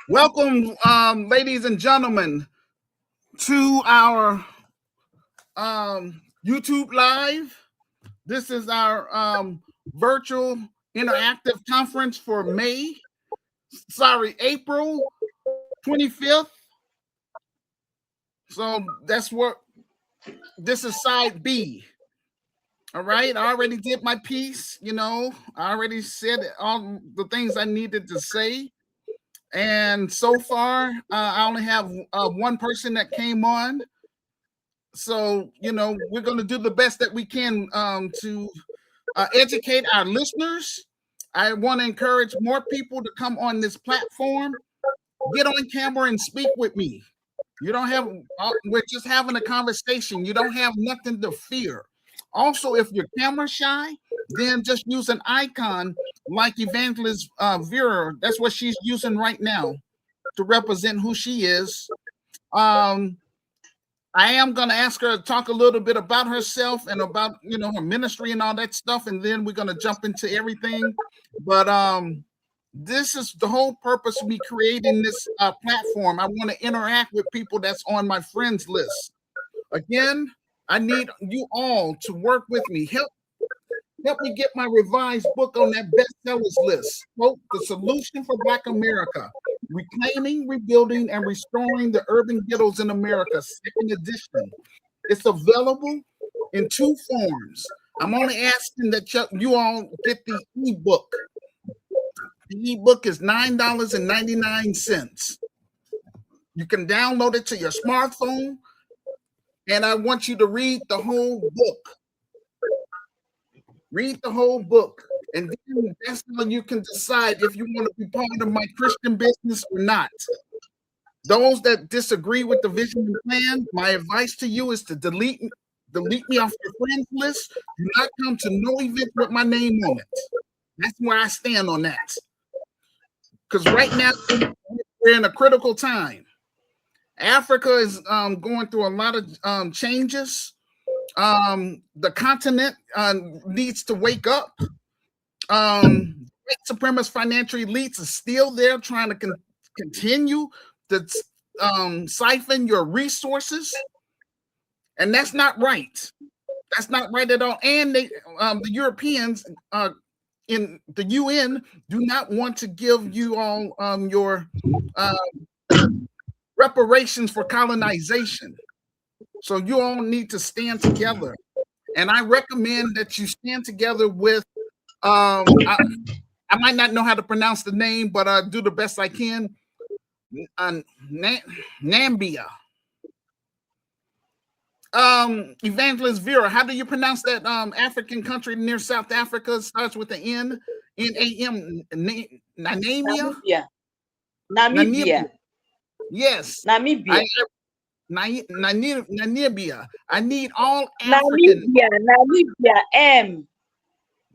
Welcome, ladies and gentlemen, to our YouTube Live. This is our virtual interactive conference for April 25th. So that's what this is, side B. All right, I already did my piece. I already said all the things I needed to say. And so far, I only have one person that came on. So, we're going to do the best that we can to educate our listeners. I want to encourage more people to come on this platform. Get on camera and speak with me. We're just having a conversation. You don't have nothing to fear. Also, if you're camera shy, then just use an icon like Evangelist Vera. That's what she's using right now to represent who she is. I am going to ask her to talk a little bit about herself and about, her ministry and all that stuff. And then we're going to jump into everything. But this is the whole purpose of me creating this platform. I want to interact with people that's on my friends list. Again, I need you all to work with me. Help me get my revised book on that bestsellers list. Quote, The Solution for Black America, Reclaiming, Rebuilding, and Restoring the Urban Ghettos in America, second edition. It's available in two forms. I'm only asking that you all get the ebook. The ebook is $9.99. You can download it to your smartphone, and I want you to read the whole book. Read the whole book, and then that's how you can decide if you want to be part of my Christian business or not. Those that disagree with the vision and plan, my advice to you is to delete me off your friends list. Do not come to no event with my name on it. That's where I stand on that. Because right now, we're in a critical time. Africa is going through a lot of changes. The continent needs to wake up. White supremacist financial elites are still there trying to continue to siphon your resources. And that's not right. That's not right at all. And the Europeans in the UN do not want to give you all your reparations for colonization. So you all need to stand together. And I recommend that you stand together with, I might not know how to pronounce the name, but I do the best I can. Nambia. Evangelist Vera, how do you pronounce that African country near South Africa? It starts with the N, N-A-M, Namibia? Namibia. Yes. Namibia. Namibia. I need all African. Namibia. M.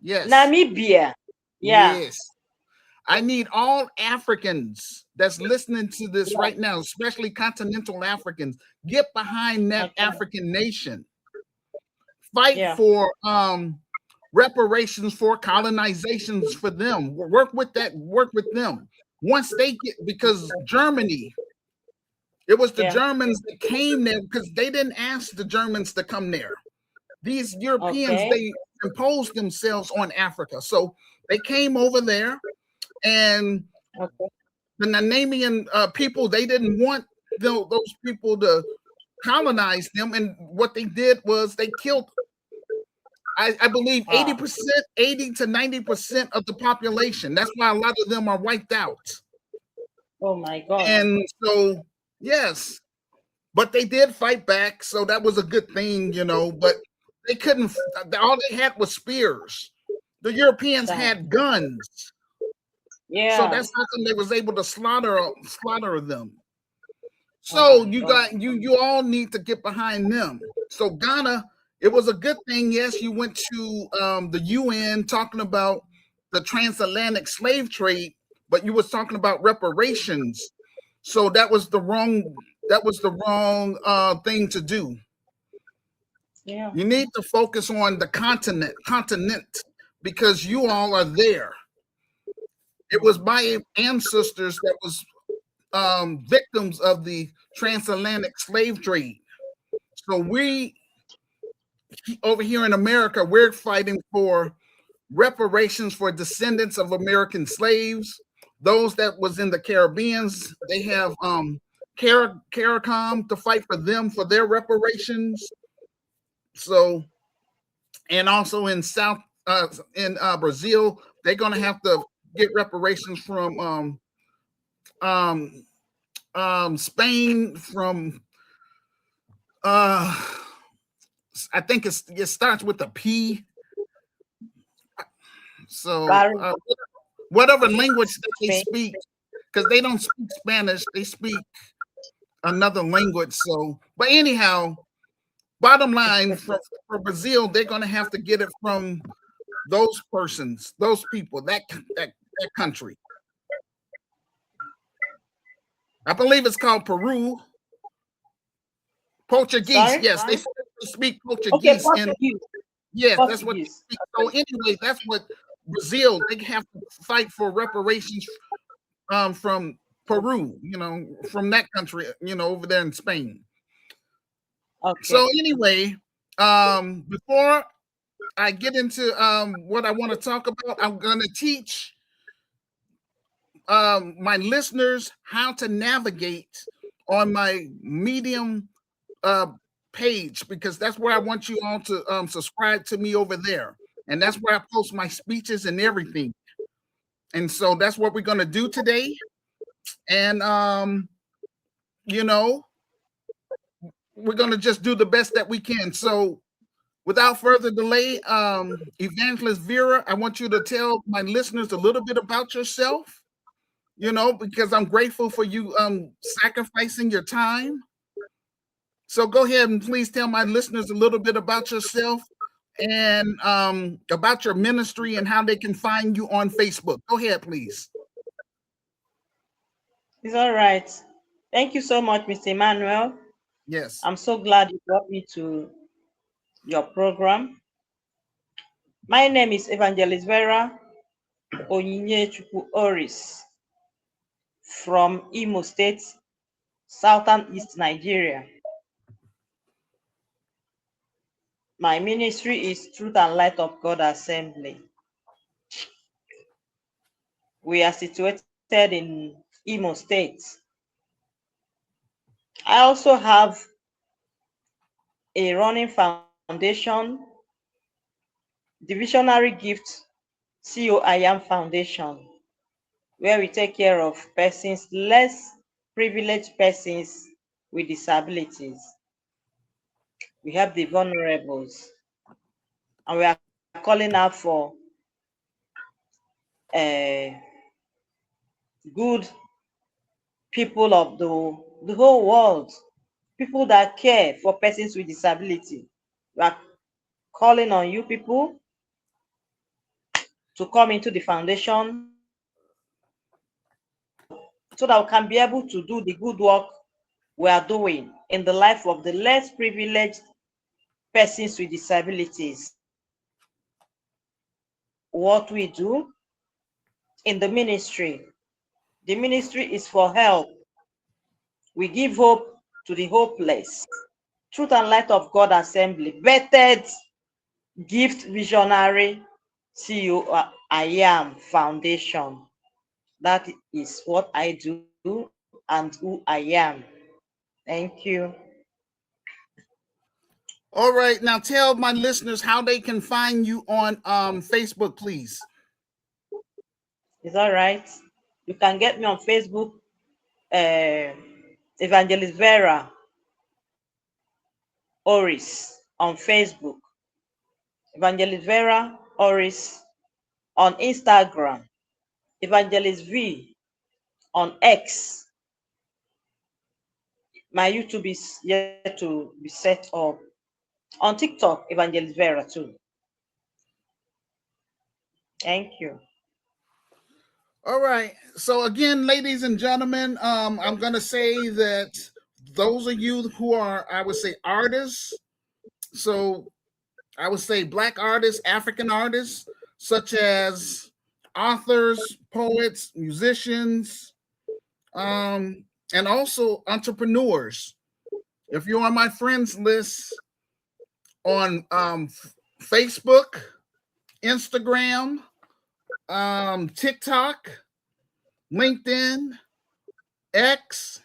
Yes. Namibia. Yeah. Yes. I need all Africans that's listening to this right now, especially continental Africans, get behind that African nation. Fight for reparations for colonizations for them. Work with them. Once they get, because Germany, it was the Germans that came there because they didn't ask the Germans to come there. These Europeans, they imposed themselves on Africa. So they came over there, and the Namibian people, they didn't want those people to colonize them. And what they did was they killed, I believe, 80% to 90% of the population. That's why a lot of them are wiped out. Oh my God. And so, yes, but they did fight back. So that was a good thing, but they couldn't, all they had was spears. The Europeans had guns. Yeah. So that's how come they was able to slaughter them. So you all need to get behind them. So Ghana, it was a good thing. Yes, you went to the UN talking about the transatlantic slave trade, but you was talking about reparations. So that was the wrong thing to do. Yeah. You need to focus on the continent, because you all are there. It was my ancestors that was victims of the transatlantic slave trade. So we over here in America, we're fighting for reparations for descendants of American slaves. Those that was in the Caribbeans, they have CARICOM to fight for them for their reparations. So, and also in Brazil, they're going to have to get reparations from Spain, from I think it starts with a P. So whatever language that they speak, because they don't speak Spanish, they speak another language. So, but anyhow, bottom line for Brazil, they're going to have to get it from those persons, those people, that country. I believe it's called Peru. Portuguese, sorry? Yes, they speak Portuguese. Okay, Portuguese. Yes, Portuguese. That's what they speak. So anyway, that's what Brazil, they have to fight for reparations from Peru, from that country, over there in Spain. Okay. So anyway, before I get into what I want to talk about, I'm going to teach my listeners how to navigate on my Medium page, because that's where I want you all to subscribe to me over there. And that's where I post my speeches and everything. And so that's what we're going to do today. And, we're going to just do the best that we can. So without further delay, Evangelist Vera, I want you to tell my listeners a little bit about yourself, because I'm grateful for you sacrificing your time. So go ahead and please tell my listeners a little bit about yourself and about your ministry and how they can find you on Facebook. Go ahead, please. It's all right. Thank you so much, Mr. Emmanuel. Yes. I'm so glad you brought me to your program. My name is Evangelist Vera Onyinyechuku Oris from Imo State, Southern East Nigeria. My ministry is Truth and Light of God Assembly. We are situated in Imo State. I also have a running foundation, the Visionary Gift COIAM Foundation, where we take care of persons, less privileged persons with disabilities. We help the vulnerables, and we are calling out for good people of the whole world, people that care for persons with disability. We are calling on you people to come into the foundation so that we can be able to do the good work we are doing in the life of the less privileged persons with disabilities. What we do in the ministry is for help. We give hope to the hopeless. Truth and Light of God Assembly, vetted Gift Visionary COIAM Foundation. That is what I do and who I am. Thank you. All right, now tell my listeners how they can find you on Facebook, please. It's all right. You can get me on Facebook, Evangelist Vera Oris on Facebook, Evangelist Vera Oris on Instagram, Evangelist V on X. My YouTube is yet to be set up. On TikTok, Evangelist Vera too. Thank you. All right. So again, ladies and gentlemen, I'm going to say that those of you who are, I would say, artists, so I would say Black artists, African artists, such as authors, poets, musicians, and also entrepreneurs. If you're on my friends list on Facebook, Instagram, TikTok, LinkedIn, X,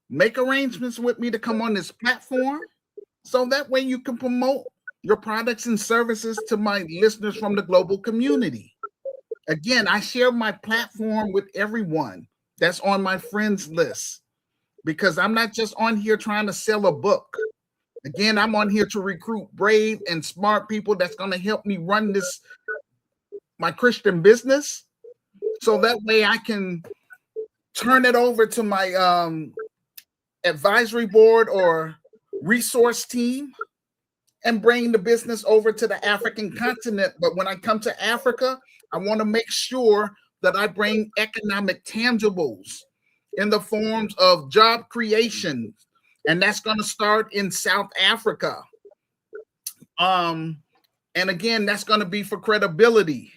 make arrangements with me to come on this platform so that way you can promote your products and services to my listeners from the global community. Again, I share my platform with everyone that's on my friends list because I'm not just on here trying to sell a book. Again, I'm on here to recruit brave and smart people that's going to help me run my Christian business, so that way I can turn it over to my advisory board or resource team and bring the business over to the African continent. But when I come to Africa, I want to make sure that I bring economic tangibles in the forms of job creation. And that's going to start in South Africa. And again, that's going to be for credibility,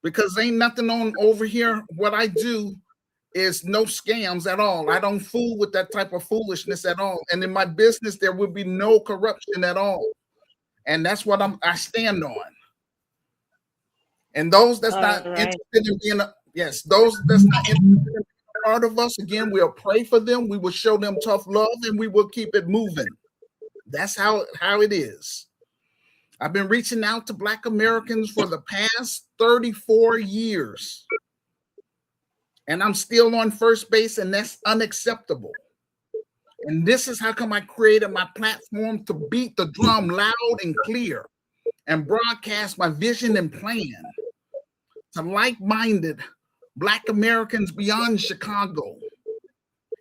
because ain't nothing on over here. What I do is no scams at all. I don't fool with that type of foolishness at all. And in my business, there will be no corruption at all. And that's what I stand on. And those that's not interested in being those that's not interested in being a part of us, again, we'll pray for them. We will show them tough love, and we will keep it moving. That's how it is. I've been reaching out to Black Americans for the past 34 years. And I'm still on first base, and that's unacceptable. And this is how come I created my platform, to beat the drum loud and clear and broadcast my vision and plan to like-minded Black Americans beyond Chicago.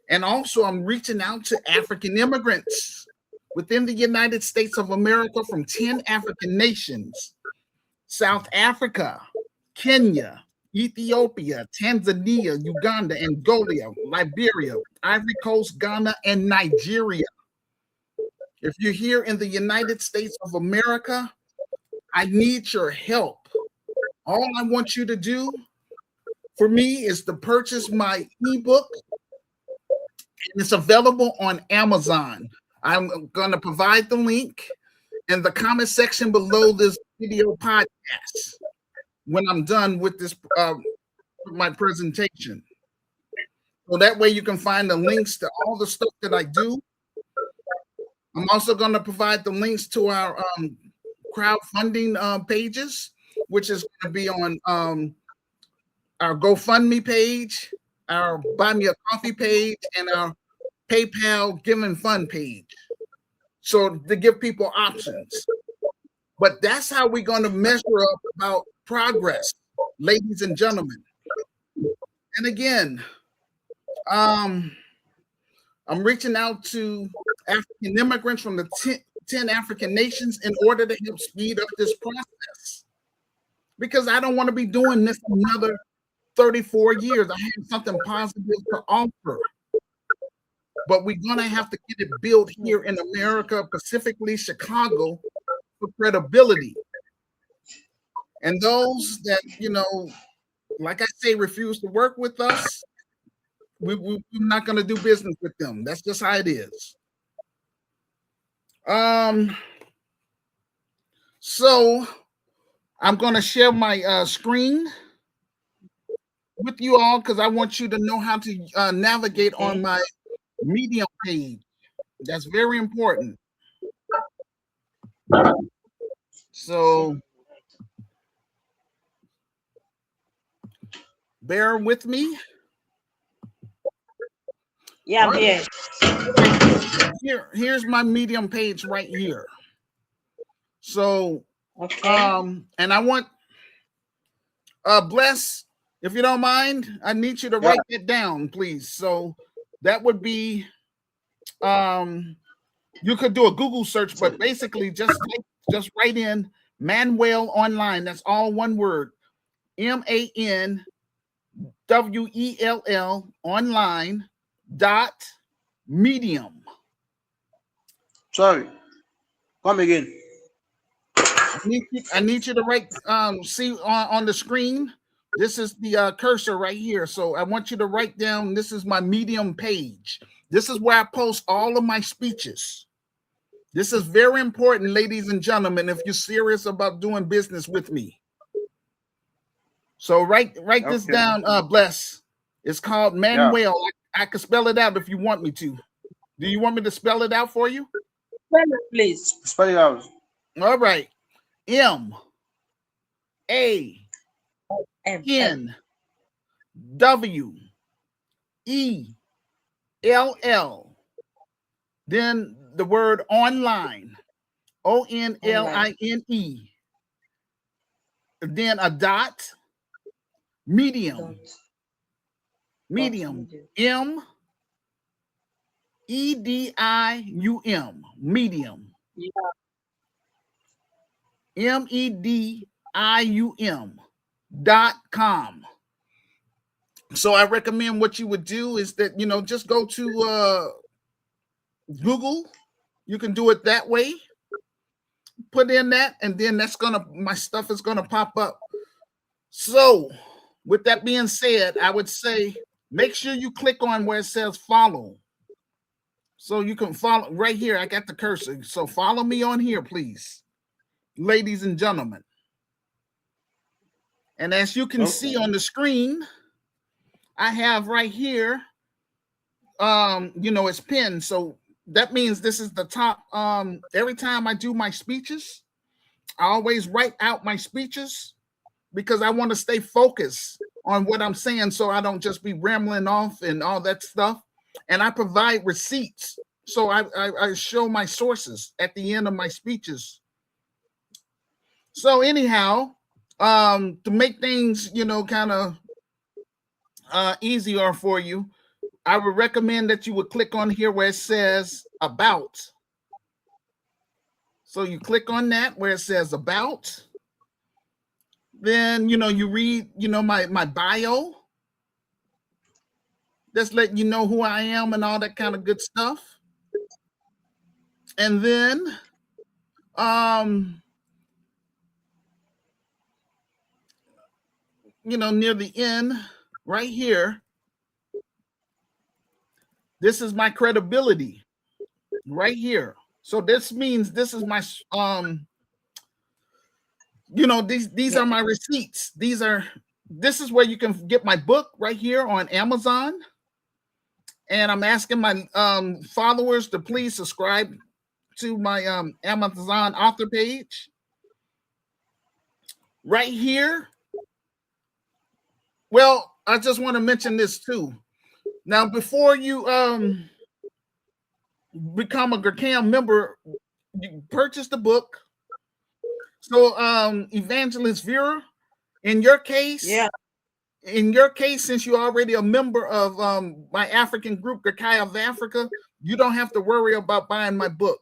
And also I'm reaching out to African immigrants within the United States of America from 10 African nations: South Africa, Kenya, Ethiopia, Tanzania, Uganda, Angola, Liberia, Ivory Coast, Ghana, and Nigeria. If you're here in the United States of America, I need your help. All I want you to do for me is to purchase my ebook, and it's available on Amazon. I'm going to provide the link in the comment section below this video podcast when I'm done with this my presentation. So that way you can find the links to all the stuff that I do. I'm also going to provide the links to our crowdfunding pages, which is going to be on our GoFundMe page, our Buy Me a Coffee page, and our PayPal Giving Fund page. So to give people options. But that's how we're going to measure up about progress, ladies and gentlemen. And again, I'm reaching out to African immigrants from the 10 African nations in order to help speed up this process. Because I don't want to be doing this another 34 years. I have something positive to offer. But we're going to have to get it built here in America, specifically Chicago, for credibility. And those that, like I say, refuse to work with us, we're not going to do business with them. That's just how it is. So I'm going to share my screen with you all, because I want you to know how to navigate on my Medium page. That's very important. So bear with me. Yeah, I'm here. Here's my Medium page right here. So and I want Bless, if you don't mind, I need you to write it down, please. So that would be you could do a Google search, but basically just write in Manuel Online. That's all one word. MANWELL online.medium. Sorry. Come again. I need you to write. See on the screen. This is the cursor right here. So I want you to write down. This is my Medium page. This is where I post all of my speeches. This is very important, ladies and gentlemen, if you're serious about doing business with me. So write this down, Bless. It's called Manuel. Yeah. I can spell it out if you want me to. Do you want me to spell it out for you? Please. Spell it out. All right. MANWELL. Then the word online. ONLINE. Then a dot. Medium. Medium. MEDIUM. Medium. Yeah. MEDIUM.com. So I recommend what you would do is that, just go to Google. You can do it that way. Put in that, and then my stuff is gonna pop up. So with that being said, I would say make sure you click on where it says follow. So you can follow right here. I got the cursor. So follow me on here, please, ladies and gentlemen. And as you can see on the screen, I have right here, it's pinned. So that means this is the top. Every time I do my speeches, I always write out my speeches because I want to stay focused on what I'm saying so I don't just be rambling off and all that stuff. And I provide receipts. So I show my sources at the end of my speeches. So anyhow, to make things, kind of easier for you, I would recommend that you would click on here where it says about. So you click on that where it says about. Then, you read, my bio. Just letting you know who I am and all that kind of good stuff. And then, near the end, right here, this is my credibility right here. So this means this is my, these are my receipts. This is where you can get my book right here on Amazon. And I'm asking my followers to please subscribe to my Amazon author page. Right here. Well, I just want to mention this too. Now, before you become a GRCAM member, you purchase the book. So, Evangelist Vera, in your case, since you're already a member of my African group, Gakai of Africa, you don't have to worry about buying my book.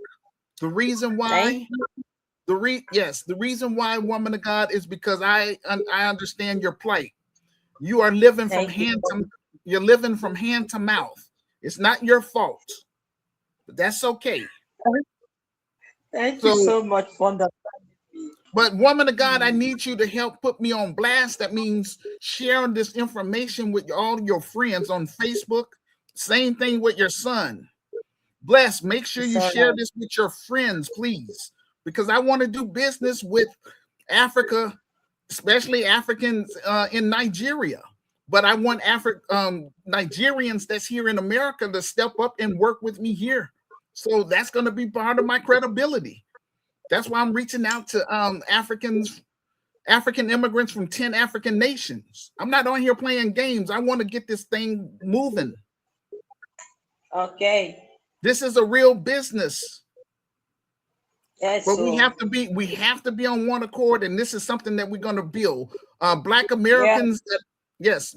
The reason why, the reason why, woman of God, is because I understand your plight. You are living from you're living from hand to mouth. It's not your fault, but that's okay. Thank you so much for that. But woman of God, I need you to help put me on blast. That means sharing this information with all your friends on Facebook. Same thing with your son. Bless, make sure you share this with your friends, please, because I want to do business with Africa, especially Africans in Nigeria. But I want Nigerians that's here in America to step up and work with me here. So that's going to be part of my credibility. That's why I'm reaching out to African immigrants from 10 African nations. I'm not on here playing games. I want to get this thing moving. Okay. This is a real business. Yes, but we have to be on one accord, and this is something that we're going to build. Black Americans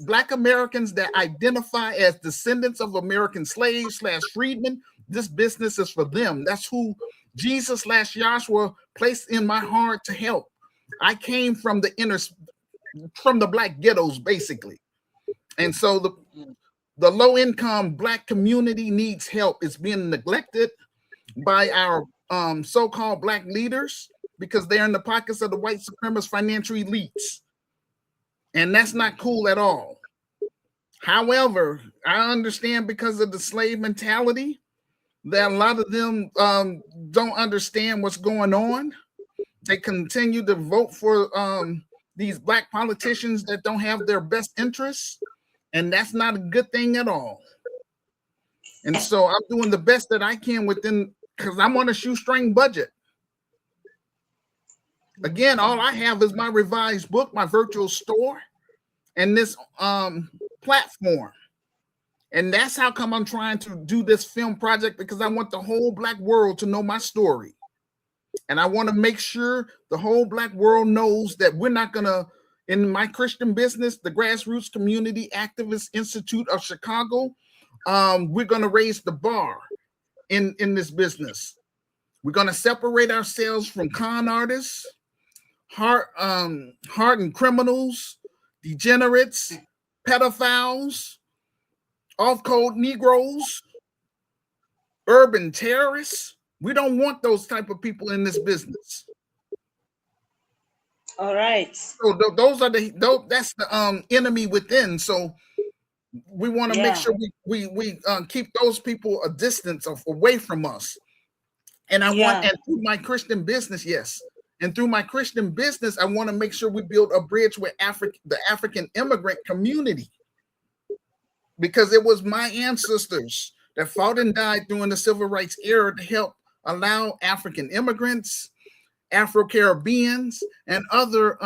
Black Americans that identify as descendants of American slaves / freedmen. This business is for them. That's who Jesus / Joshua placed in my heart to help. I came from the black ghettos, basically. And so the low-income black community needs help. It's being neglected by our so-called black leaders. because they're in the pockets of the white supremacist financial elites. And that's not cool at all. However, I understand because of the slave mentality that a lot of them don't understand what's going on. They continue to vote for these black politicians that don't have their best interests, and that's not a good thing at all. And so I'm doing the best that I can within, because I'm on a shoestring budget. Again, all I have is my revised book, my virtual store, and this platform. And that's how come I'm trying to do this film project, because I want the whole black world to know my story. And I want to make sure the whole black world knows that we're not going to, in my Christian business, the Grassroots Community Activist Institute of Chicago, we're going to raise the bar in this business. We're going to separate ourselves from con artists, hardened criminals, degenerates, pedophiles, off-code Negroes, urban terrorists. We don't want those type of people in this business. All right. So those are that's the enemy within. So we want to make sure we keep those people a distance away from us. And I want, and through my Christian business, yes. And through my Christian business, I want to make sure we build a bridge with the African immigrant community. Because it was my ancestors that fought and died during the civil rights era to help allow African immigrants, Afro-Caribbeans, and other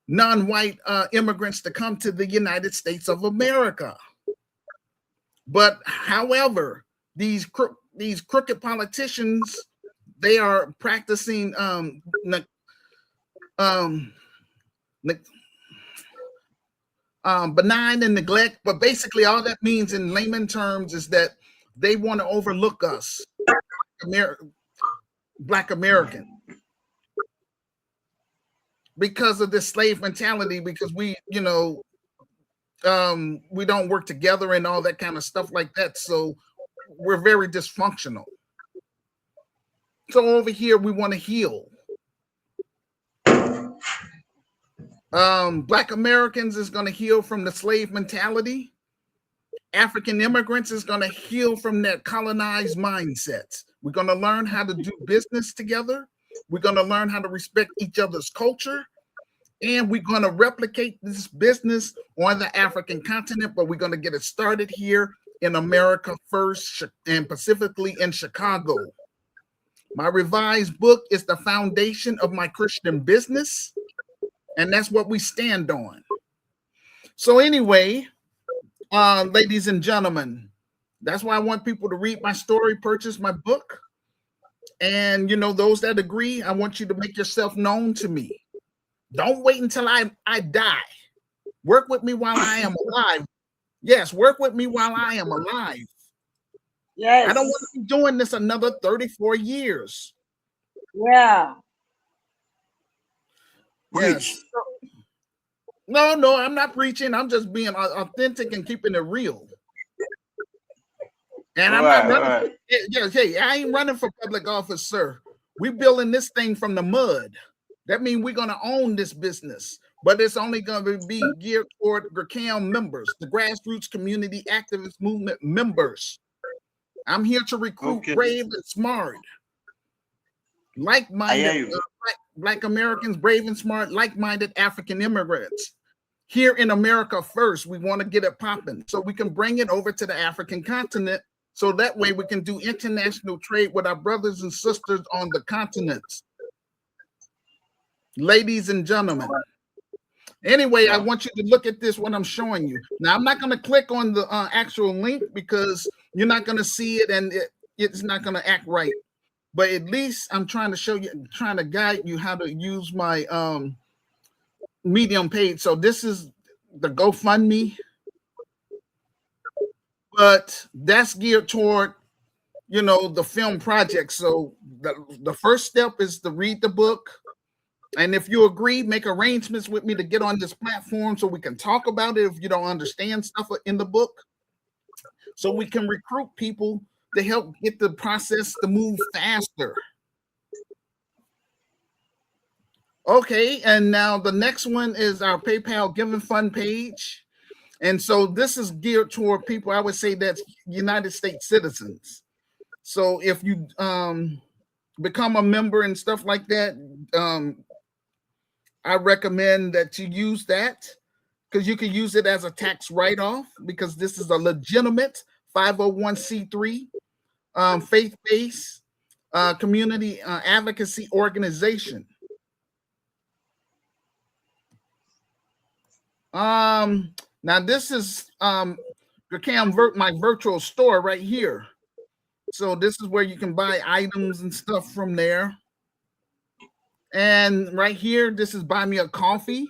non-white immigrants to come to the United States of America. But however, these crooked politicians, they are practicing benign and neglect, but basically all that means in layman terms is that they want to overlook us, Black American, because of this slave mentality, because we don't work together and all that kind of stuff like that. So we're very dysfunctional. So over here, we want to heal. Black Americans is going to heal from the slave mentality. African immigrants is going to heal from their colonized mindsets. We're going to learn how to do business together. We're going to learn how to respect each other's culture. And we're going to replicate this business on the African continent, but we're going to get it started here in America first, and specifically in Chicago. My revised book is the foundation of my Christian business. And that's what we stand on. So anyway, ladies and gentlemen, that's why I want people to read my story, purchase my book. And, those that agree, I want you to make yourself known to me. Don't wait until I die. Work with me while I am alive. Yes, work with me while I am alive. Yes. I don't want to be doing this another 34 years. Yeah. Yes. No, I'm not preaching. I'm just being authentic and keeping it real. And I'm not running. Hey, I ain't running for public office, sir. We're building this thing from the mud. That means we're going to own this business, but it's only going to be geared toward GCAM members, the Grassroots Community Activist Movement members. I'm here to recruit brave and smart, like-minded Black Americans, brave and smart, like-minded African immigrants. Here in America first, we want to get it popping so we can bring it over to the African continent, so that way we can do international trade with our brothers and sisters on the continents. Ladies and gentlemen. Anyway, I want you to look at this, what I'm showing you. Now, I'm not going to click on the actual link because you're not going to see it and it's not going to act right. But at least I'm trying to show you, trying to guide you how to use my Medium page. So this is the GoFundMe, but that's geared toward, the film project. So the first step is to read the book. And if you agree, make arrangements with me to get on this platform so we can talk about it if you don't understand stuff in the book. So we can recruit people to help get the process to move faster. Okay, and now the next one is our PayPal Giving Fund page. And so this is geared toward people, I would say, that's United States citizens. So if you become a member and stuff like that, I recommend that you use that, because you can use it as a tax write-off, because this is a legitimate 501c3 faith-based community advocacy organization. Now this is my virtual store right here. So this is where you can buy items and stuff from there. And right here, this is Buy Me a Coffee.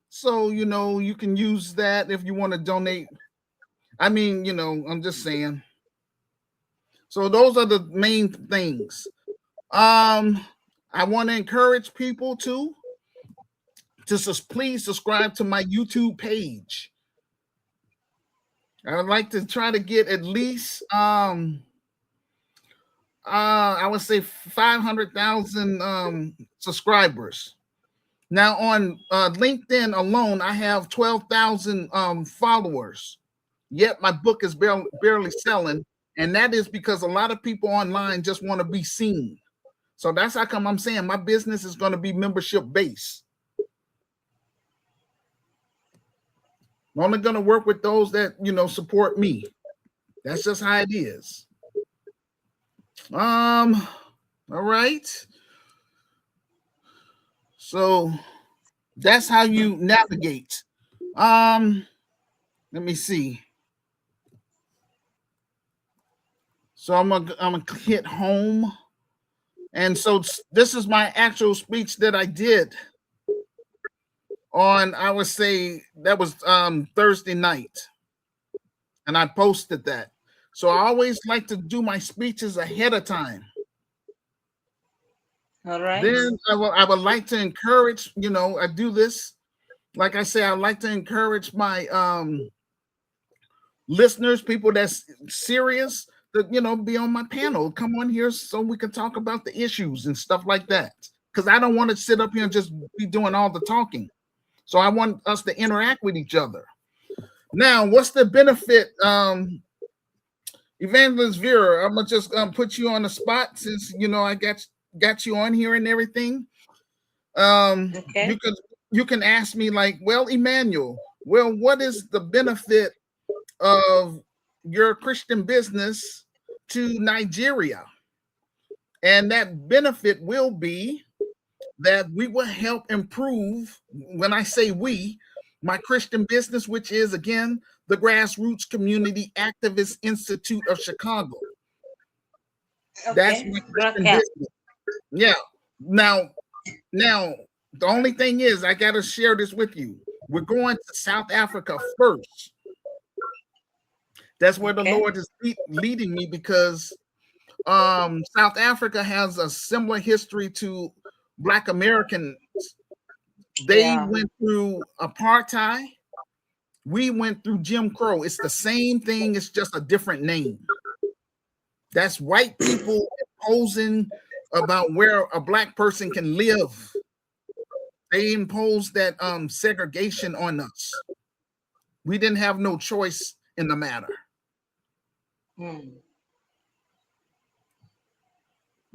So, you can use that if you want to donate. I mean, I'm just saying. So those are the main things. I want to encourage people to please subscribe to my YouTube page. I would like to try to get at least I would say 500,000 subscribers. Now on LinkedIn alone, I have 12,000 followers. Yet my book is barely selling, and that is because a lot of people online just want to be seen. So that's how come I'm saying my business is going to be membership based. I'm only going to work with those that support me. That's just how it is. All right. So that's how you navigate. Let me see. So I'm gonna hit home, and so this is my actual speech that I did on, I would say that was Thursday night, and I posted that. So I always like to do my speeches ahead of time. All right. Then I would like to encourage, I do this, like I say, I like to encourage my listeners, people that's serious, to be on my panel. Come on here so we can talk about the issues and stuff like that. Because I don't want to sit up here and just be doing all the talking. So I want us to interact with each other. Now, what's the benefit? Evangelist Vera, I'm gonna just put you on the spot, since I got you on here and everything. Okay. You can ask me, like, well, Emmanuel, what is the benefit of your Christian business to Nigeria? And that benefit will be that we will help improve, when I say we, my Christian business, which is, again, the Grassroots Community Activist Institute of Chicago. Okay. That's my Christian business. Yeah. Now, the only thing is, I got to share this with you. We're going to South Africa first. That's where the Lord is leading me, because South Africa has a similar history to Black Americans. They went through apartheid. We went through Jim Crow. It's the same thing. It's just a different name. That's white people imposing about where a Black person can live. They imposed that segregation on us. We didn't have no choice in the matter.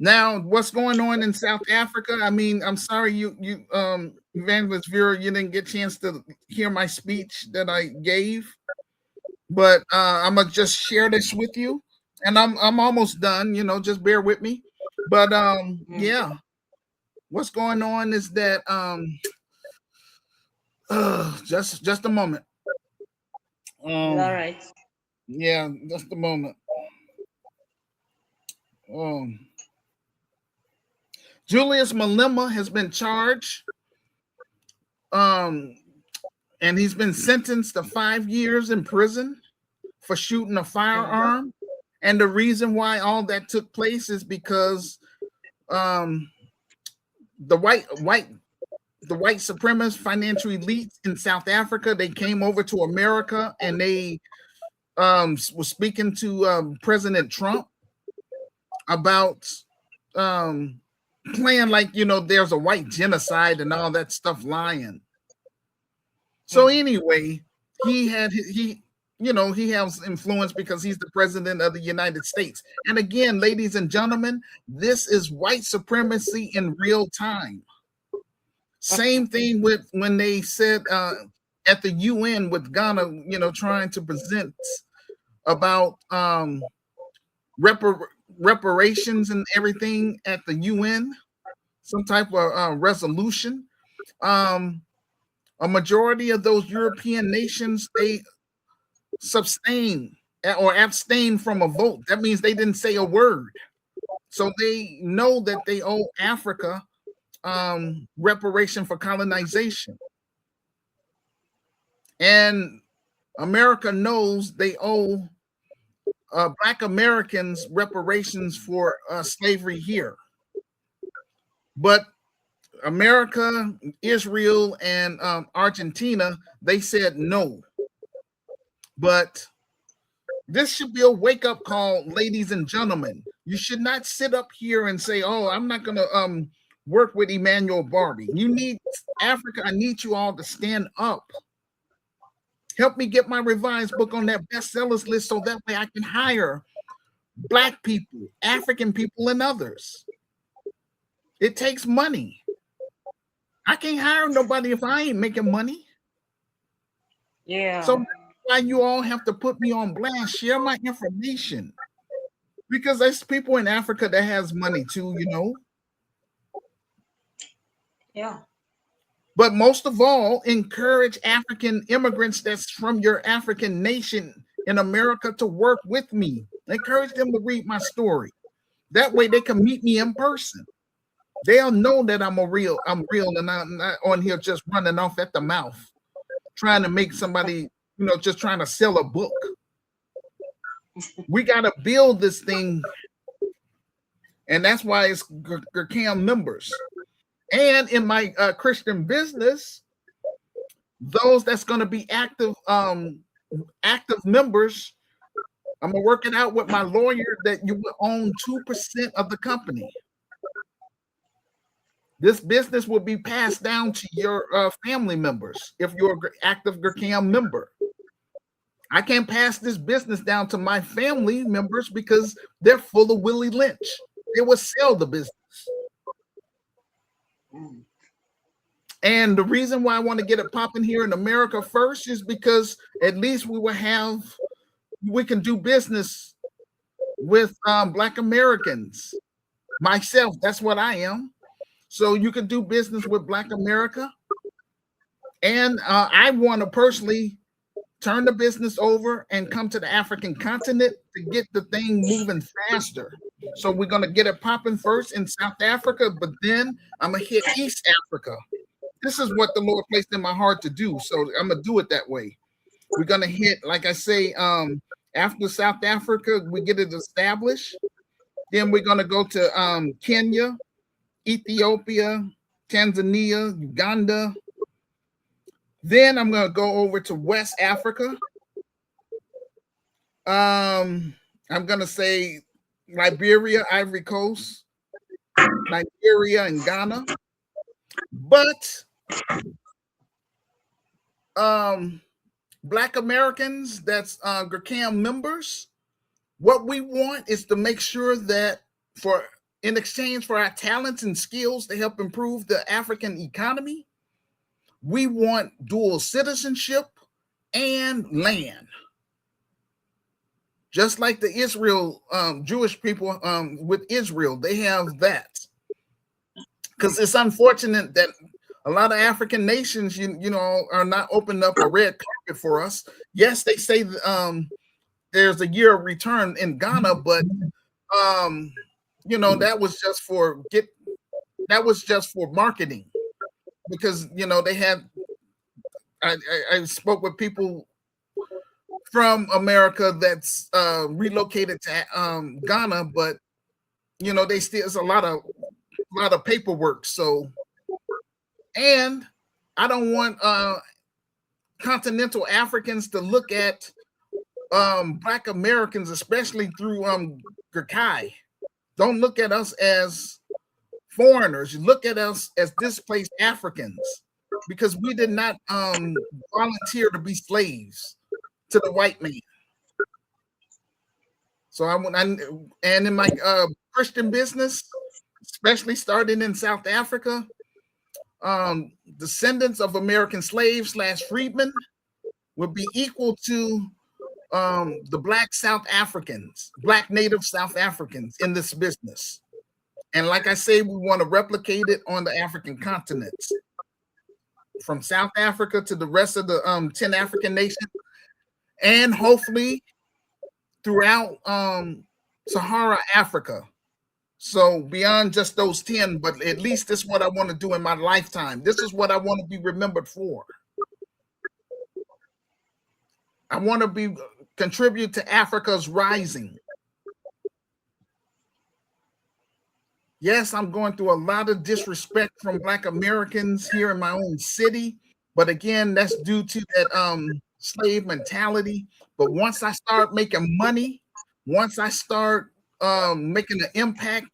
Now, what's going on in South Africa? I mean, I'm sorry, you Evangelist Vera, you didn't get a chance to hear my speech that I gave, but I'm gonna just share this with you, and I'm almost done. Just bear with me. But yeah, what's going on is that just a moment. All right. Yeah, just a moment. Julius Malema has been charged, and he's been sentenced to 5 years in prison for shooting a firearm. And the reason why all that took place is because the white supremacist financial elites in South Africa, they came over to America, and they was speaking to President Trump about playing like, there's a white genocide and all that stuff lying. So anyway, he has influence because he's the president of the United States. And again, ladies and gentlemen, this is white supremacy in real time. Same thing with when they said at the UN with Ghana, trying to present about reparations and everything at the UN, some type of resolution. A majority of those European nations, they abstain from a vote. That means they didn't say a word. So they know that they owe Africa reparation for colonization. And America knows they owe Black Americans reparations for slavery here. But America, Israel, and Argentina, they said no. But this should be a wake-up call, ladies and gentlemen. You should not sit up here and say, oh, I'm not going to work with Emmanuel Barbie. You need Africa. I need you all to stand up. Help me get my revised book on that bestsellers list so that way I can hire Black people, African people, and others. It takes money. I can't hire nobody if I ain't making money. Yeah. So that's why you all have to put me on blast, share my information. Because there's people in Africa that has money too, Yeah. But most of all, encourage African immigrants that's from your African nation in America to work with me. Encourage them to read my story. That way they can meet me in person. They'll know that I'm real and I'm not on here just running off at the mouth, trying to make somebody, just trying to sell a book. We got to build this thing. And that's why it's GERCAM members. And in my Christian business, those that's going to be active members, I'm going to work it out with my lawyer that you will own 2% of the company. This business will be passed down to your family members if you're an active GERCAM member. I can't pass this business down to my family members because they're full of Willie Lynch. They will sell the business. And the reason why I want to get it popping here in America first is because at least we can do business with Black Americans. Myself, that's what I am. So you can do business with Black America. And I want to personally turn the business over and come to the African continent to get the thing moving faster. So we're going to get it popping first in South Africa, but then I'm going to hit East Africa. This is what the Lord placed in my heart to do. So I'm going to do it that way. We're going to hit, like I say, after South Africa, we get it established. Then we're going to go to Kenya, Ethiopia, Tanzania, Uganda. Then I'm going to go over to West Africa. I'm going to say Liberia, Ivory Coast, Nigeria, and Ghana. But Black Americans that's GERCAM members, what we want is to make sure that in exchange for our talents and skills to help improve the African economy, we want dual citizenship and land. Just like the Israel, Jewish people with Israel, they have that. Because it's unfortunate that a lot of African nations, are not opening up a red carpet for us. Yes, they say there's a year of return in Ghana, but that was just for marketing. Because they had I spoke with people from America that's relocated to Ghana, but they still, it's a lot of paperwork. So, and I don't want continental Africans to look at Black Americans, especially through GERCAI. Don't look at us as foreigners look at us as displaced Africans because we did not volunteer to be slaves to the white man. So and in my Christian business, especially starting in South Africa, descendants of American slaves / freedmen would be equal to the Black South Africans, Black Native South Africans in this business. And like I say, we want to replicate it on the African continents, from South Africa to the rest of the 10 African nations, and hopefully throughout Sahara Africa. So beyond just those 10, but at least this is what I want to do in my lifetime. This is what I want to be remembered for. I want to contribute to Africa's rising. Yes, I'm going through a lot of disrespect from Black Americans here in my own city, but again, that's due to that slave mentality. But once I start making money, once I start making an impact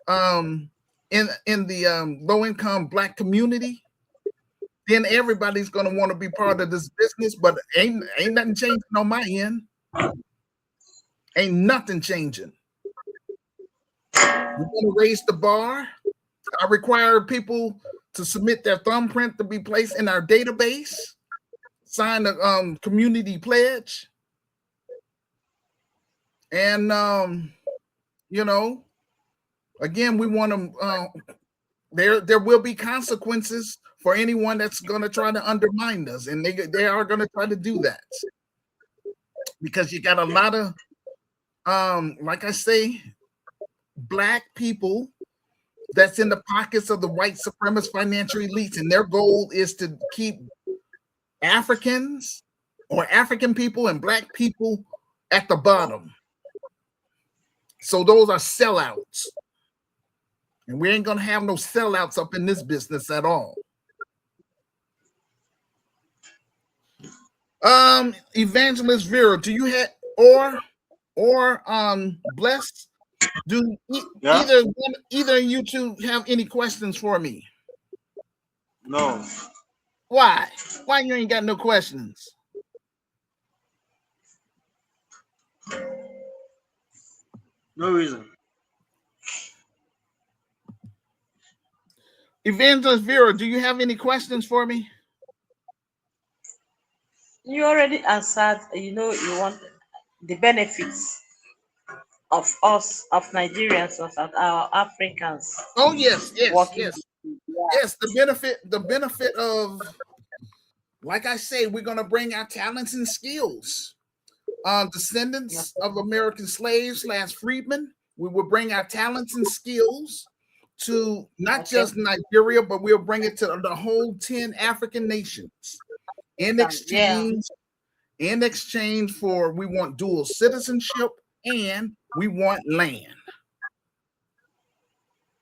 in the low-income Black community, then everybody's going to want to be part of this business. But ain't nothing changing on my end. Ain't nothing changing. We're going to raise the bar. I require people to submit their thumbprint to be placed in our database, sign a community pledge, and you know, again, we want to. There will be consequences for anyone that's going to try to undermine us, and they are going to try to do that, because you got a lot of like I say, Black people that's in the pockets of the white supremacist financial elites, and their goal is to keep Africans or African people and Black people at the bottom. So those are sellouts, and we ain't gonna have no sellouts up in this business at all. Evangelist Vera, do you have or Bless? Do either of you two have any questions for me? No. Why? Why you ain't got no questions? No reason. Evangelist Vera, do you have any questions for me? You already answered. You know, you want the benefits of us, of Nigerians, of our Africans. Oh yes, yes, working. yes, yes. The benefit of, like I say, we're gonna bring our talents and skills. Descendants of American slaves / freedmen, we will bring our talents and skills to not just Nigeria, but we'll bring it to the whole 10 African nations in exchange. In exchange for, we want dual citizenship and we want land.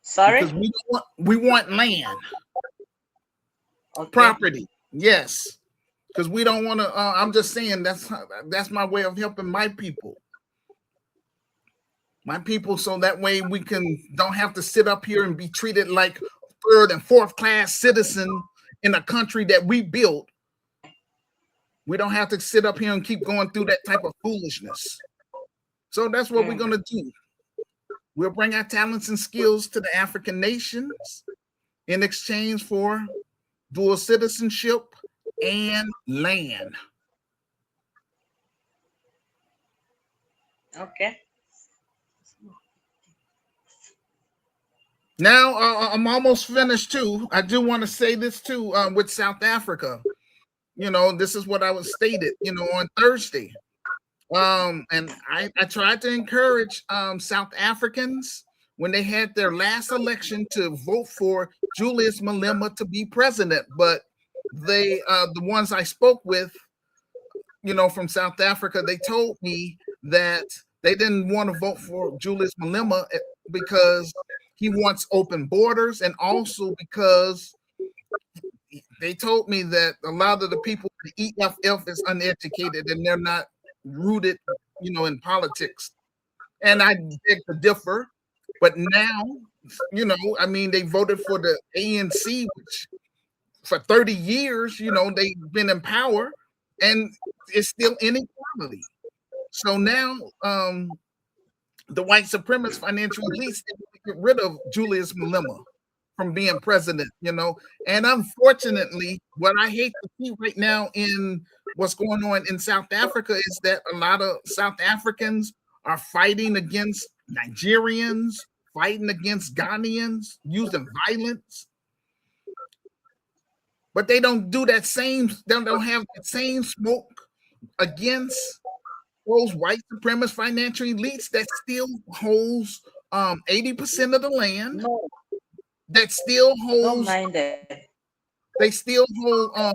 Sorry? Because we want land. Property. Yes. Because we don't want to, I'm just saying that's my way of helping my people. My people, so that way we don't have to sit up here and be treated like third and fourth class citizen in a country that we built. We don't have to sit up here and keep going through that type of foolishness. So that's what we're going to do. We'll bring our talents and skills to the African nations in exchange for dual citizenship and land. Okay. Now, I'm almost finished too. I do want to say this too with South Africa. You know, this is what I was stated, you know, on Thursday. And I tried to encourage South Africans when they had their last election to vote for Julius Malema to be president. But they, the ones I spoke with, you know, from South Africa, they told me that they didn't want to vote for Julius Malema because he wants open borders, and also because they told me that a lot of the people, the EFF is uneducated and they're not rooted, you know, in politics. And I beg to differ. But now You know, I mean, they voted for the ANC, which for 30 years, you know, they've been in power, and it's still inequality. So now, the white supremacist financial elites get rid of Julius Malema from being president, you know. And unfortunately, what I hate to see right now in what's going on in South Africa is that a lot of South Africans are fighting against Nigerians, fighting against Ghanaians, using violence. But they don't do that same, they don't have the same smoke against those white supremacist financial elites that still holds 80% of the land, No, that still don't holds, mind that. they still hold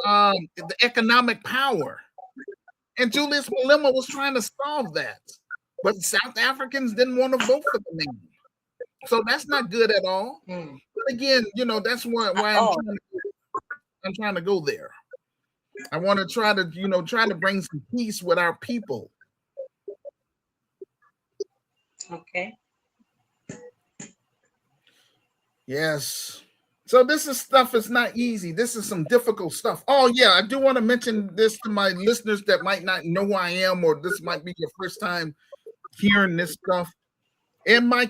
the economic power. And Julius Malema was trying to solve that. But South Africans didn't want to vote for the man. So that's not good at all. Mm. But again, you know, that's why At all. I'm trying to go there. I want to try to, you know, try to bring some peace with our people. Okay. Yes. So this is stuff is not easy. This is some difficult stuff. Oh yeah, I do want to mention this to my listeners that might not know who I am, or this might be your first time hearing this stuff. In my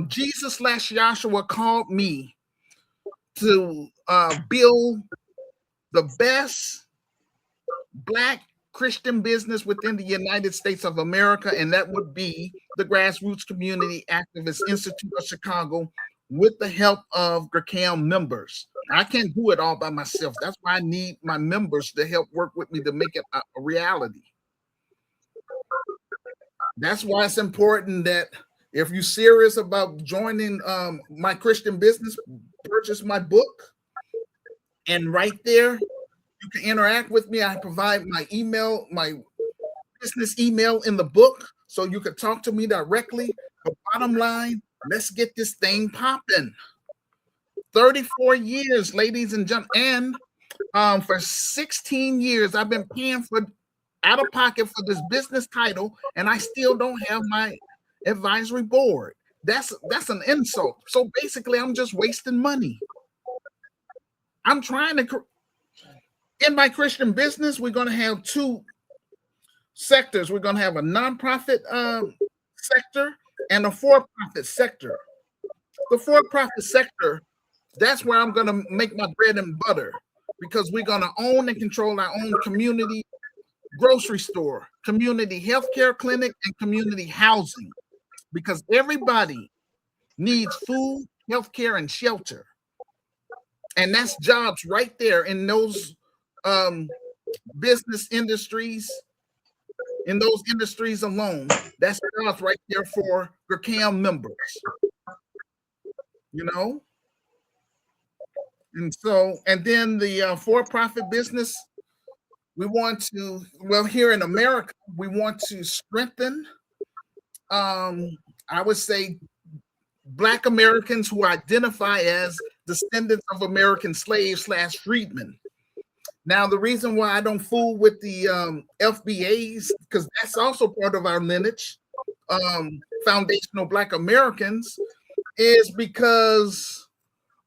Jesus/Joshua called me to build the best Black Christian business within the United States of America, and that would be the Grassroots Community Activist Institute of Chicago, with the help of GRCAM members. I can't do it all by myself. That's why I need my members to help work with me to make it a reality. That's why it's important that if you're serious about joining my Christian business, purchase my book. And right there, you can interact with me. I provide my email, my business email in the book, so you can talk to me directly. But bottom line, let's get this thing popping. 34 years, ladies and gentlemen. And for 16 years, I've been paying for out of pocket for this business title, and I still don't have my advisory board. That's an insult. So basically, I'm just wasting money. I'm trying to, in my Christian business, we're going to have two sectors. We're going to have a nonprofit sector and a for-profit sector. The for-profit sector, that's where I'm going to make my bread and butter, because we're going to own and control our own community grocery store, community healthcare clinic, and community housing, because everybody needs food, healthcare, and shelter. And that's jobs right there in those business industries, in those industries alone. That's jobs right there for GRCAM members, you know? And so, and then the for-profit business, we want to, well, here in America, we want to strengthen, I would say, Black Americans who identify as descendants of American slaves / freedmen. Now, the reason why I don't fool with the FBAs, because that's also part of our lineage, foundational Black Americans, is because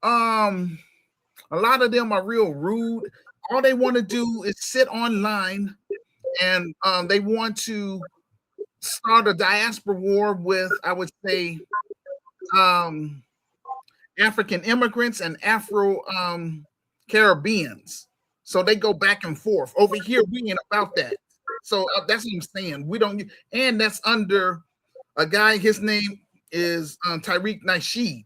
a lot of them are real rude. All they want to do is sit online, and they want to start a diaspora war with, I would say, African immigrants and Afro Caribbeans. So they go back and forth. Over here, we ain't about that. So that's what I'm saying. We don't, and that's under a guy. His name is Tariq Nasheed.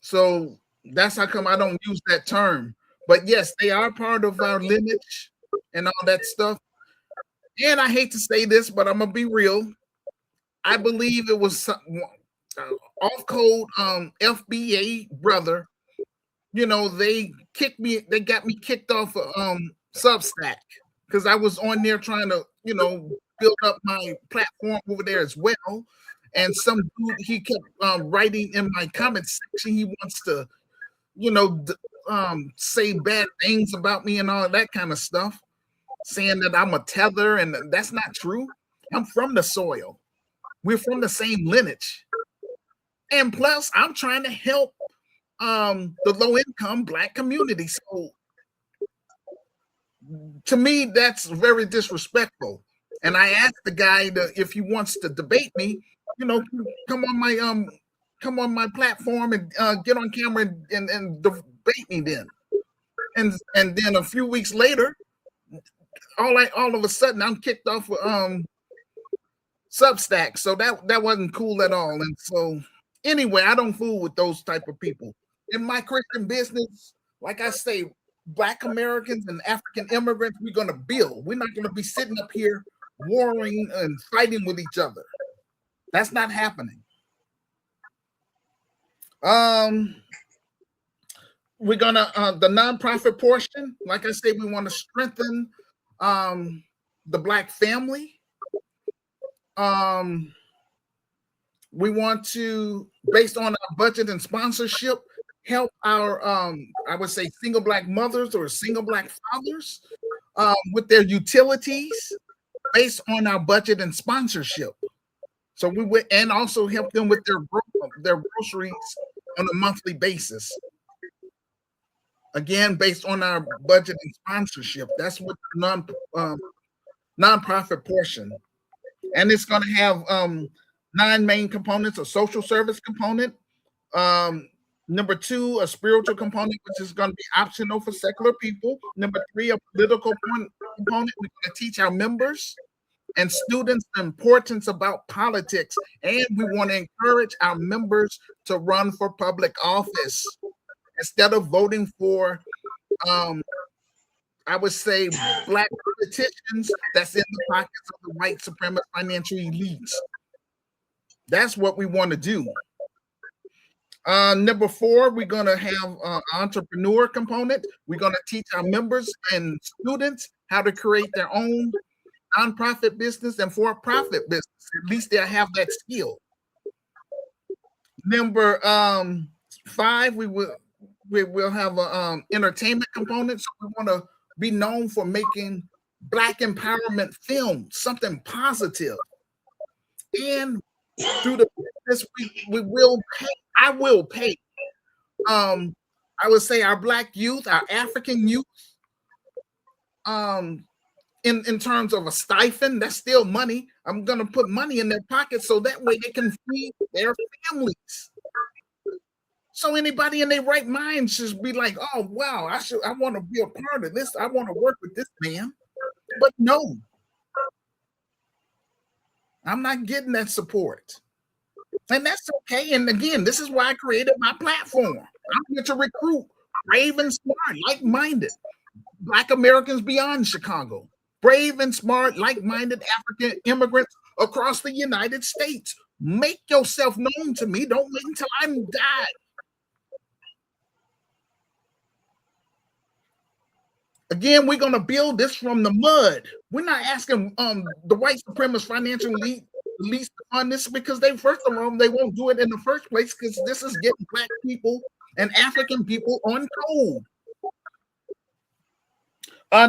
So that's how come I don't use that term. But yes, they are part of our lineage and all that stuff. And I hate to say this, but I'm gonna be real. I believe it was off code FBA brother. You know, they kicked me, they got me kicked off of Substack because I was on there trying to, you know, build up my platform over there as well. And some dude, he kept writing in my comment section, he wants to, you know, say bad things about me and all that kind of stuff, saying that I'm a tether, and that's not true. I'm from the soil. We're from the same lineage. And plus, I'm trying to help the low-income Black community. So to me, that's very disrespectful. And I asked the guy if he wants to debate me, come on my platform and get on camera and debate me then. And then a few weeks later, all of a sudden I'm kicked off Substack. So that wasn't cool at all. And so anyway, I don't fool with those type of people. In my Christian business, like I say, Black Americans and African immigrants, we're going to build. We're not going to be sitting up here warring and fighting with each other. That's not happening. We're gonna the nonprofit portion, like I say, we want to strengthen the Black family. We want to, based on our budget and sponsorship, help our I would say single Black mothers or single Black fathers with their utilities based on our budget and sponsorship. So we would, and also help them with their groceries on a monthly basis. Again, based on our budget and sponsorship. That's what the nonprofit portion. And it's going to have 9 main components: a social service component, number 2, a spiritual component, which is going to be optional for secular people. Number 3, a political component. We're going to teach our members and students the importance about politics, and we want to encourage our members to run for public office instead of voting for I would say Black politicians that's in the pockets of the white supremacist financial elites. That's what we want to do. Number 4, we're going to have an entrepreneur component. We're going to teach our members and students how to create their own nonprofit business and for-profit business. At least they'll have that skill. Number 5, we will have an entertainment component. So we want to be known for making Black empowerment films, something positive. And through the business, we will pay. I will pay. I would say our Black youth, our African youth, in terms of a stipend, that's still money. I'm gonna put money in their pockets so that way they can feed their families. So anybody in their right mind should be like, oh wow, I want to be a part of this. I want to work with this man. But no, I'm not getting that support. And that's okay. And again, this is why I created my platform. I'm here to recruit brave and smart, like-minded Black Americans beyond Chicago. Brave and smart, like-minded African immigrants across the United States. Make yourself known to me. Don't wait until I'm dead. Again, we're going to build this from the mud. We're not asking the white supremacist financial elite to fund this because first of all, they won't do it in the first place because this is getting Black people and African people on code.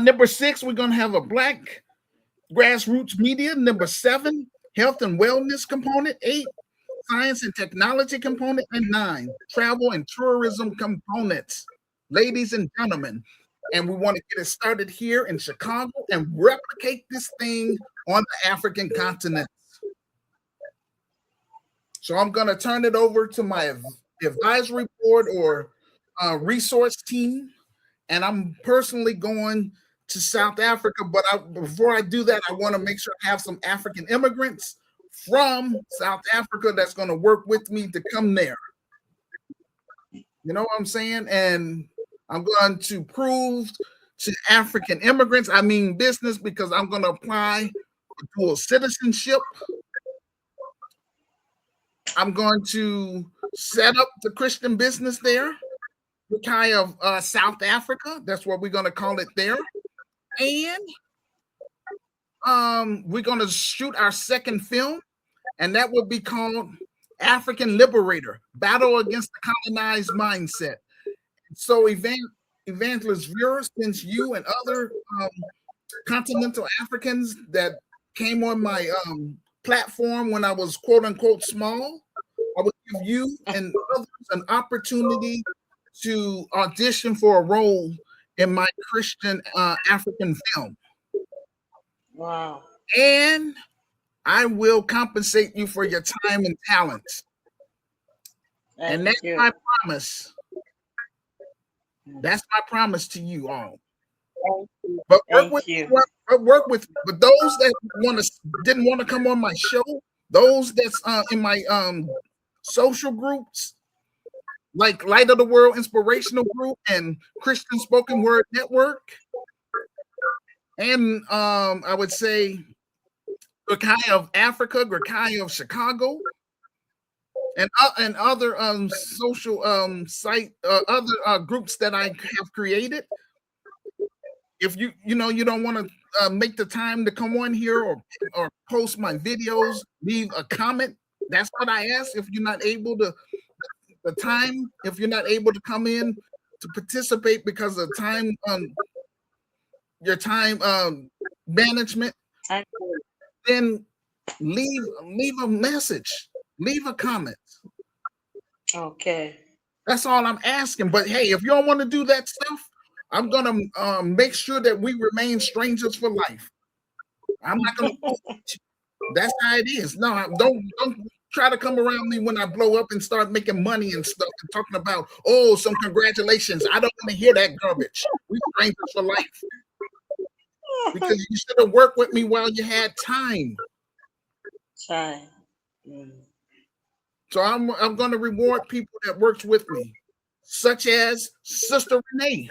Number 6, we're going to have a Black grassroots media. Number 7, health and wellness component. 8, science and technology component. And 9, travel and tourism components. Ladies and gentlemen, and we want to get it started here in Chicago and replicate this thing on the African continent. So I'm going to turn it over to my advisory board or resource team. And I'm personally going to South Africa. But before I do that, I want to make sure I have some African immigrants from South Africa that's going to work with me to come there. You know what I'm saying? And I'm going to prove to African immigrants, I mean business, because I'm going to apply for dual citizenship. I'm going to set up the Christian business there. Kind of South Africa. That's what we're going to call it there. And we're going to shoot our second film, and that will be called African Liberator, Battle Against the Colonized Mindset. So Evangelist Vera, since you and other continental Africans that came on my platform when I was quote unquote small, I would give you and others an opportunity to audition for a role in my Christian African film. Wow. And I will compensate you for your time and talents. And that's my promise. That's my promise to you all. But work with but those that didn't want to come on my show, those that's in my social groups, like Light of the World Inspirational Group and Christian Spoken Word Network, and I would say Grekai of Africa, Grekai of Chicago, and other social site other groups that I have created. If you don't want to make the time to come on here or post my videos, leave a comment. That's what I ask. If you're not able to if you're not able to come in to participate because of time your time management, then leave a message, leave a comment. Okay. That's all I'm asking. But hey, if you don't want to do that stuff, I'm gonna make sure that we remain strangers for life. I'm not gonna. That's how it is. No, don't try to come around me when I blow up and start making money and stuff and talking about some congratulations. I don't want to hear that garbage. We strangers for life. Because you should have worked with me while you had time. So I'm going to reward people that works with me, such as Sister Renee.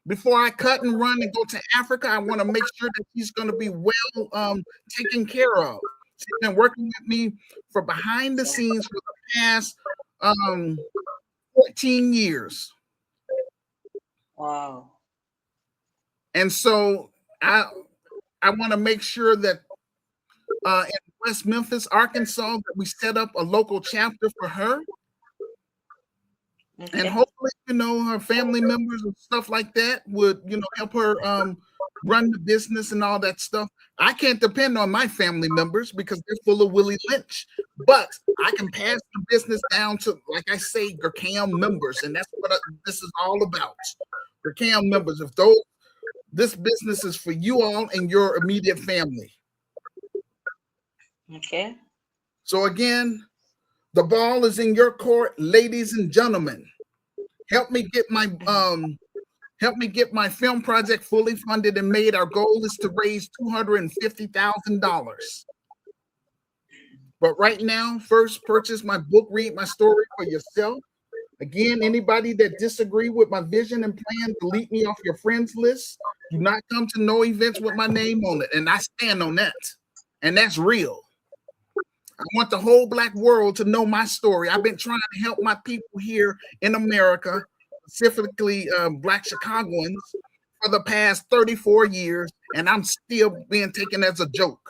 Before I cut and run and go to Africa, I want to make sure that she's going to be well taken care of. She's been working with me for behind the scenes for the past 14 years. Wow. And so I want to make sure that in West Memphis, Arkansas, that we set up a local chapter for her. Okay. And hopefully, her family members and stuff like that would, help her run the business and all that stuff. I can't depend on my family members because they're full of Willie Lynch, but I can pass the business down to, like I say, Gurkam members, and that's what this is all about. Gurkam members, this business is for you all and your immediate family. Okay. So again, the ball is in your court, ladies and gentlemen. Help me get my film project fully funded and made. Our goal is to raise $250,000. But right now, first purchase my book, read my story for yourself. Again, anybody that disagree with my vision and plan, delete me off your friends list. Do not come to no events with my name on it. And I stand on that. And that's real. I want the whole Black world to know my story. I've been trying to help my people here in America, specifically Black Chicagoans, for the past 34 years, and I'm still being taken as a joke.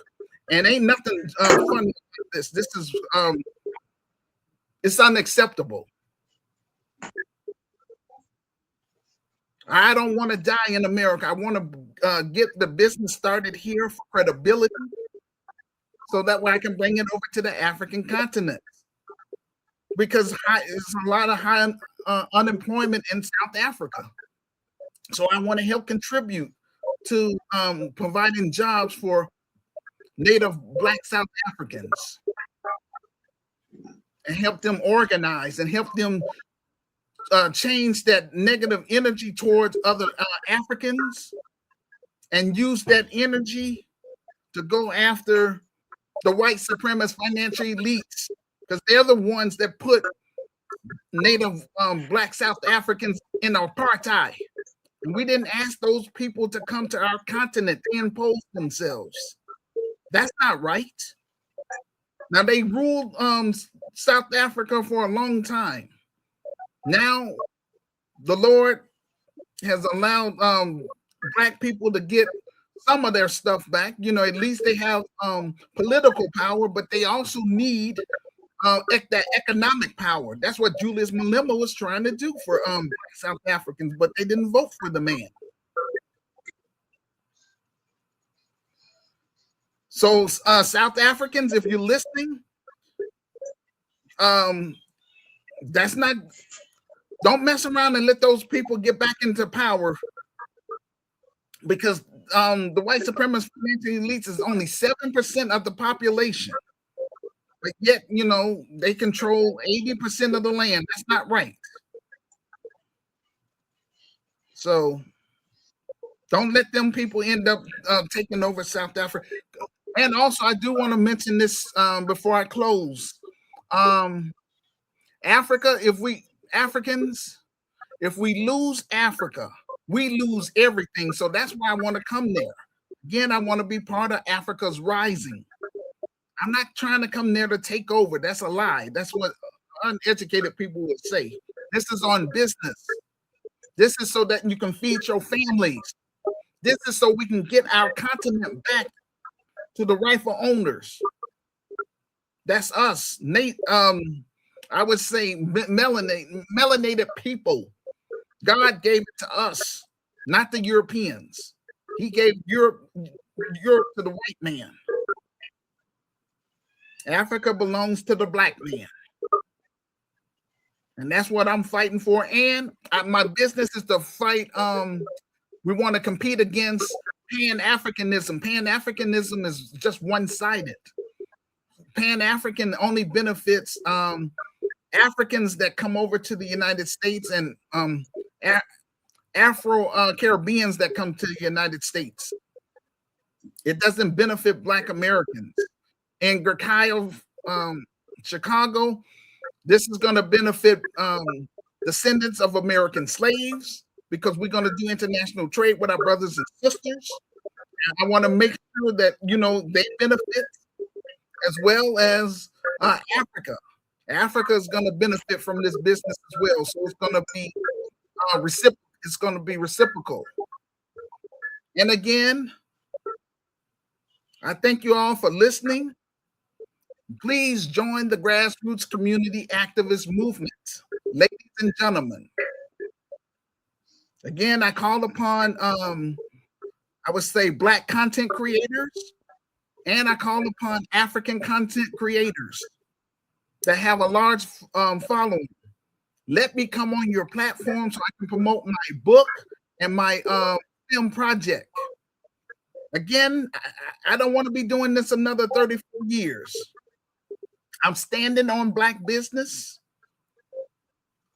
And ain't nothing funny about this. This is it's unacceptable. I don't want to die in America. I want to get the business started here for credibility, so that way I can bring it over to the African continent. Because there's a lot of high unemployment in South Africa. So I want to help contribute to providing jobs for Native Black South Africans and help them organize and help them change that negative energy towards other Africans and use that energy to go after the white supremacist financial elites, because they're the ones that put Native Black South Africans in apartheid. And we didn't ask those people to come to our continent. They imposed themselves. That's not right. Now, they ruled South Africa for a long time. Now, the Lord has allowed Black people to get some of their stuff back. At least they have political power, but they also need that economic power. That's what Julius Malema was trying to do for South Africans, but they didn't vote for the man. So South Africans, if you're listening, that's not, don't mess around and let those people get back into power, because the white supremacist financial elites is only 7% of the population. But yet, you know, they control 80% of the land. That's not right. So don't let them people end up taking over South Africa. And also, I do want to mention this before I close. Africa, if we lose Africa, we lose everything. So that's why I want to come there. Again, I want to be part of Africa's rising. I'm not trying to come there to take over. That's a lie. That's what uneducated people would say. This is on business. This is so that you can feed your families. This is so we can get our continent back to the rightful owners. That's us. I would say melanated people. God gave it to us, not the Europeans. He gave Europe to the white man. Africa belongs to the black man. And that's what I'm fighting for. And my business is to fight. We want to compete against Pan-Africanism. Pan-Africanism is just one-sided. Pan-African only benefits Africans that come over to the United States and Afro-Caribbeans that come to the United States. It doesn't benefit Black Americans. In Gurkaya, Chicago, this is going to benefit descendants of American slaves, because we're going to do international trade with our brothers and sisters. And I want to make sure that, you know, they benefit, as well as Africa. Africa is going to benefit from this business as well. So it's going to be reciprocal. And again, I thank you all for listening. Please join the grassroots community activist movement, ladies and gentlemen. Again, I call upon, I would say, Black content creators, and I call upon African content creators that have a large following. Let me come on your platform so I can promote my book and my film project. Again, I don't want to be doing this another 34 years. I'm standing on Black business.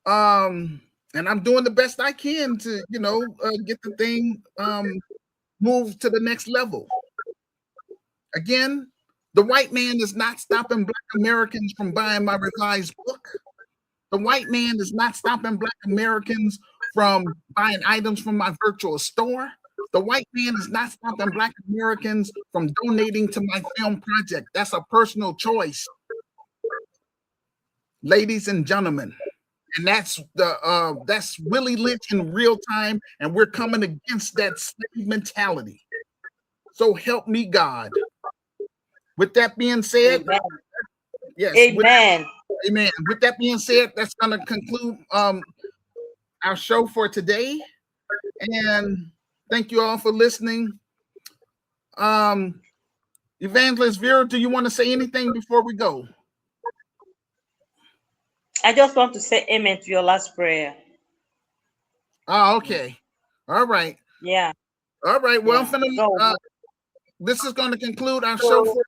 And I'm doing the best I can to, you know, get the thing moved to the next level. Again, the white man is not stopping Black Americans from buying my revised book. The white man is not stopping Black Americans from buying items from my virtual store. The white man is not stopping Black Americans from donating to my film project. That's a personal choice, ladies and gentlemen. And that's Willie Lynch in real time, and we're coming against that slave mentality. So help me God. With that being said, Amen. yes, Amen. Amen. With that being said, that's going to conclude our show for today. And thank you all for listening. Evangelist Vera, do you want to say anything before we go? I just want to say amen to your last prayer. Oh, okay. All right. Yeah. All right. Well, Yeah. this is going to conclude our show for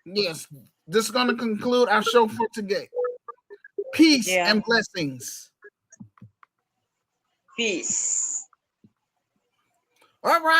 yes. This is going to conclude our show for today. Peace and blessings. Peace. All right.